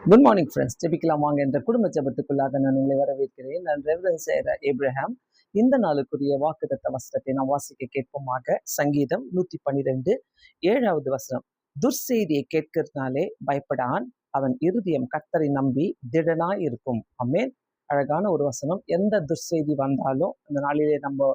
Good morning friends. ஜெபிக்கலாம் வாங்க என்ற குடும்ப ஜெபத்துக்குள்ளாக நான் உங்களை வரவேற்கிறேன். நான் ரெவரன்ட் செய்கிற ஏப்ரஹாம். இந்த நாளுக்குரிய வாக்குத்தத்த வசனத்தை நாம் வாசிக்க கேட்போமாக. சங்கீதம் 112 7வது வசனம். துர்செய்தியை கேட்கிறதுனாலே பயப்படான், அவன் இருதயம் கர்த்தரை நம்பி திடனாய் இருக்கும். ஆமென். அழகான ஒரு வசனம். எந்த துர்செய்தி வந்தாலும் அந்த நாளிலே நம்ம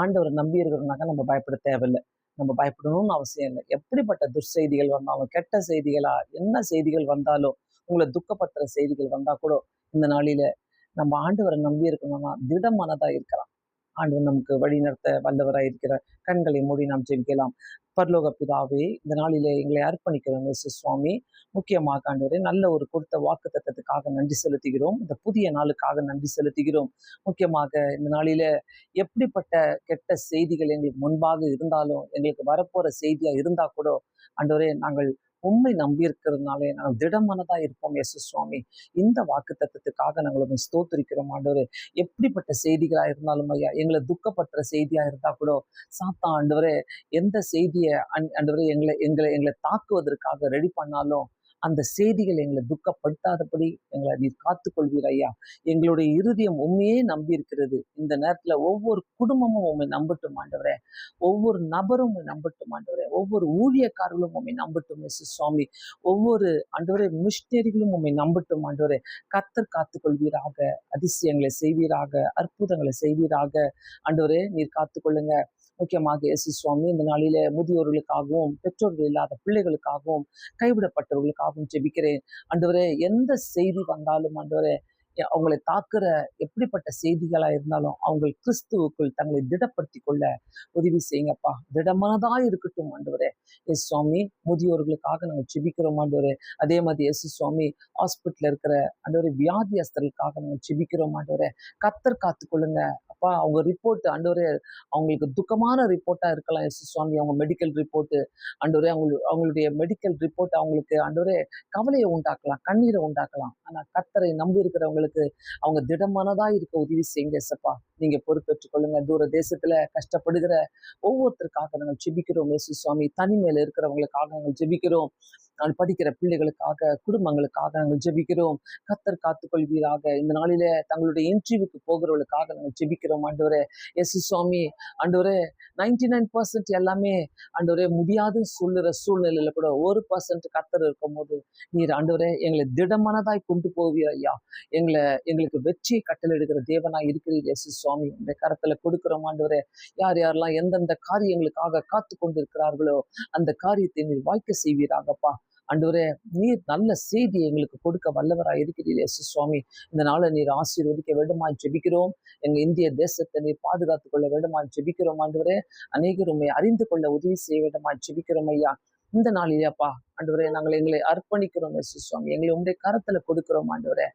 ஆண்டவரை நம்பி இருக்கிறோம்னாக்கா நம்ம பயப்பட தேவையில்லை. நம்ம பயப்படணும்னு அவசியம் இல்லை. எப்படிப்பட்ட துர்செய்திகள் வந்தாலும், கெட்ட செய்திகளா என்ன செய்திகள் வந்தாலும், உங்களை துக்கப்படுத்துற செய்திகள் வந்தா கூட இந்த நாளில நம்ம ஆண்டவரை நம்பி இருக்கணும்னா திடமானதா இருக்கலாம். ஆண்டவர் நமக்கு வழி நடத்த வல்லவராய் இருக்கிறார். கண்களை மூடி நாம் ஜெபிக்கலாம். பரலோக பிதாவே, இந்த நாளிலே எங்களை அர்ப்பணிக்கிறோம் இயேசு சுவாமி. முக்கியமாக ஆண்டவரே, நல்ல ஒரு கொடுத்த வாக்கு தத்தத்துக்காக நன்றி செலுத்துகிறோம். இந்த புதிய நாளுக்காக நன்றி செலுத்துகிறோம். முக்கியமாக இந்த நாளில எப்படிப்பட்ட கெட்ட செய்திகள் எங்களுக்கு முன்பாக இருந்தாலும், எங்களுக்கு வரப்போற செய்தியா இருந்தா கூட ஆண்டவரே, நாங்கள் உண்மை நம்பி இருக்கிறதுனாலே நாங்கள் திடமானதா இருப்போம் இயேசு சுவாமி. இந்த வாக்கு தத்தத்துக்காக நாங்கள் உண்மை ஸ்தோத்திரிக்கிறோம் ஆண்டவரே. எப்படிப்பட்ட செய்திகளா இருந்தாலும் ஐயா, எங்களை துக்கப்படுத்துற செய்தியா இருந்தா கூட சாத்தான் ஆண்டவரே எந்த செய்தியை ஆண்டவரே எங்களை எங்களை எங்களை தாக்குவதற்காக ரெடி பண்ணாலும் அந்த செய்திகள் எங்களை துக்கப்படுத்தாதபடி எங்களை நீர் காத்துக்கொள்வீர் ஐயா. எங்களுடைய இருதயம் உண்மையே நம்பி இருக்கிறது. இந்த நேரத்துல ஒவ்வொரு குடும்பமும் உண்மை நம்பட்டும் ஆண்டவரே. ஒவ்வொரு நபரும் உண்மை நம்பட்டும் ஆண்டவரே. ஒவ்வொரு ஊழியக்காரர்களும் உண்மை நம்பட்டும் இயேசு சுவாமி. ஒவ்வொரு ஆண்டவரே மிஷினரிகளும் உண்மை நம்பட்டும் ஆண்டவரே. கர்த்தர் காத்துக்கொள்வீராக, அதிசயங்களை செய்வீராக, அற்புதங்களை செய்வீராக. ஆண்டவரே நீர் காத்துக்கொள்ளுங்க. முக்கியமாக இயேசு சுவாமி, இந்த நாளிலே முதியோர்களுக்காகவும், பெற்றோர்கள் இல்லாத பிள்ளைகளுக்காகவும், கைவிடப்பட்டவர்களுக்காகவும் ஜெபிக்கிறேன். ஆண்டவரே, எந்த செய்தி வந்தாலும் ஆண்டவரே, அவங்களை தாக்குற எப்படிப்பட்ட செய்திகளா இருந்தாலும் அவங்க கிறிஸ்துவுக்குள் தங்களை திடப்படுத்திக் கொள்ள உதவி செய்யுங்கப்பா. திடமானதா இருக்கட்டும் ஆண்டவரே. எஸ் சுவாமி, முதியோர்களுக்காக நாங்கள் ஜெபிக்கிறோம் ஆண்டவரே. அதே மாதிரி எஸ் சுவாமி, ஹாஸ்பிட்டல்ல இருக்கிற ஆண்டவரே வியாதியஸ்தர்களுக்காக நாங்கள் ஜெபிக்கிறோம் ஆண்டவரே. கர்த்தர் காத்துக்கொள்ளுங்க அப்பா. அவங்க ரிப்போர்ட் ஆண்டவரே அவங்களுக்கு துக்கமான ரிப்போர்ட்டா இருக்கலாம் எஸ் சுவாமி. அவங்க மெடிக்கல் ரிப்போர்ட்டு ஆண்டவரே, அவங்களுடைய மெடிக்கல் ரிப்போர்ட் அவங்களுக்கு ஆண்டவரே கவலையை உண்டாக்கலாம், கண்ணீரை உண்டாக்கலாம். ஆனா கர்த்தரை நம்பி இருக்கிறவங்களுக்கு அவங்க திடமானதா இருக்க உதவி செய்யுங்க எசப்பா. நீங்க பொறுப்பேற்றுக் கொள்ளுங்க. தூர தேசத்துல கஷ்டப்படுகிற ஒவ்வொருத்தருக்காக நாங்கள் ஜெபிக்கிறோம் இயேசு சுவாமி. தனிமையில இருக்கிறவங்களுக்காக நாங்கள் ஜெபிக்கிறோம். நான் படிக்கிற பிள்ளைகளுக்காக, குடும்பங்களுக்காக நாங்கள் ஜெபிக்கிறோம். கர்த்தர் காத்துக்கொள்வீராக. இந்த நாளிலே தங்களுடைய இன்டர்வியூக்கு போகிறவர்களுக்காக நாங்கள் ஜெபிக்கிறோம் ஆண்டவரே. இயேசு சுவாமி, ஆண்டவரே 99% எல்லாமே ஆண்டவரே முடியாதுன்னு சொல்லுற சூழ்நிலையில கூட 1% கர்த்தர் இருக்கும் போது நீர் ஆண்டவரே எங்களை திடமானதாய் கொண்டு போவீர் ஐயா. எங்களுக்கு வெற்றியை கட்டளையிடுகிற தேவனாய் இருக்கிறீர் இயேசு சுவாமி. இந்த கரத்துல கொடுக்கிறோம் ஆண்டவரே. யார் யாரெல்லாம் எந்தெந்த காரியங்களுக்காக காத்து கொண்டு இருக்கிறார்களோ அந்த காரியத்தை நீர் வாய்க்க செய்வீராகப்பா. ஆண்டவரே, நீர் நல்ல செய்தி எங்களுக்கு கொடுக்க வல்லவராய் இருக்கிறீர் இயேசு சுவாமி. இந்த நாளை நீர் ஆசீர்வதிக்க வேண்டுமாய் ஜெபிக்கிறோம். எங்க இந்திய தேசத்தை நீர் பாதுகாத்துக் கொள்ள வேண்டுமாய் ஜெபிக்கிறோம் ஆண்டவரே. அநேகர் உம்மை அறிந்து கொள்ள உதவி செய்ய வேண்டுமாய் ஜெபிக்கிறோம் ஐயா. இந்த நாளிலேப்பா ஆண்டவரே, நாங்கள் எங்களை அர்ப்பணிக்கிறோம் இயேசு சுவாமி. எங்களை உம்முடைய கரத்துல கொடுக்கிறோம் ஆண்டவரே.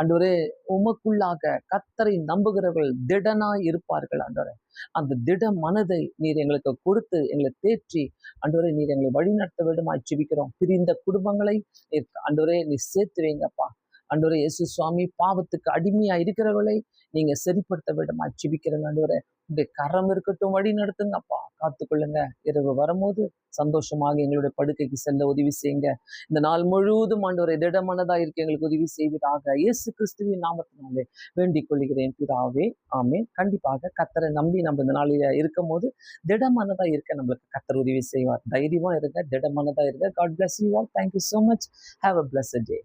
ஆண்டவரே, உமக்குள்ளாக கர்த்தரை நம்புகிறவர்கள் திடனாய் இருப்பார்கள் ஆண்டவரே. அந்த திட மனதை நீர் எங்களுக்கு கொடுத்து எங்களை தேற்றி ஆண்டவரே நீர் எங்களை வழிநடத்த வேண்டுமாய் ஜெபிக்கிறோம். பிரிந்த குடும்பங்களை நீர் ஆண்டவரே நீர் சேர்த்து வைங்கப்பா. ஆண்டவரே இயேசு சுவாமி, பாவத்துக்கு அடிமையா இருக்கிறவர்களை நீங்க சரிப்படுத்த வேண்டுமாய் ஜெபிக்கிறேன் ஆண்டவரே. உடைய கரம் இருக்கட்டும், வழி நடத்துங்கப்பா. காத்துக்கொள்ளுங்க. இரவு வரும்போது சந்தோஷமாக எங்களுடைய படுக்கைக்கு செல்ல உதவி செய்யுங்க. இந்த நாள் முழுவதும் ஆண்டவரை திடமனதா இருக்க எங்களுக்கு உதவி செய்வதாக இயேசு கிறிஸ்துவின் நாமத்தினாலே வேண்டிக் கொள்கிறேன் பிதாவே. ஆமென். கண்டிப்பாக கர்த்தரை நம்பி நம்ம இந்த நாளில இருக்கும் போது திடமனதா இருக்க நம்மளுக்கு கர்த்தர் உதவி செய்வார். தைரியமா இருங்க, திடமனதா இருங்க. God bless you all. Thank you so much. Have a blessed day.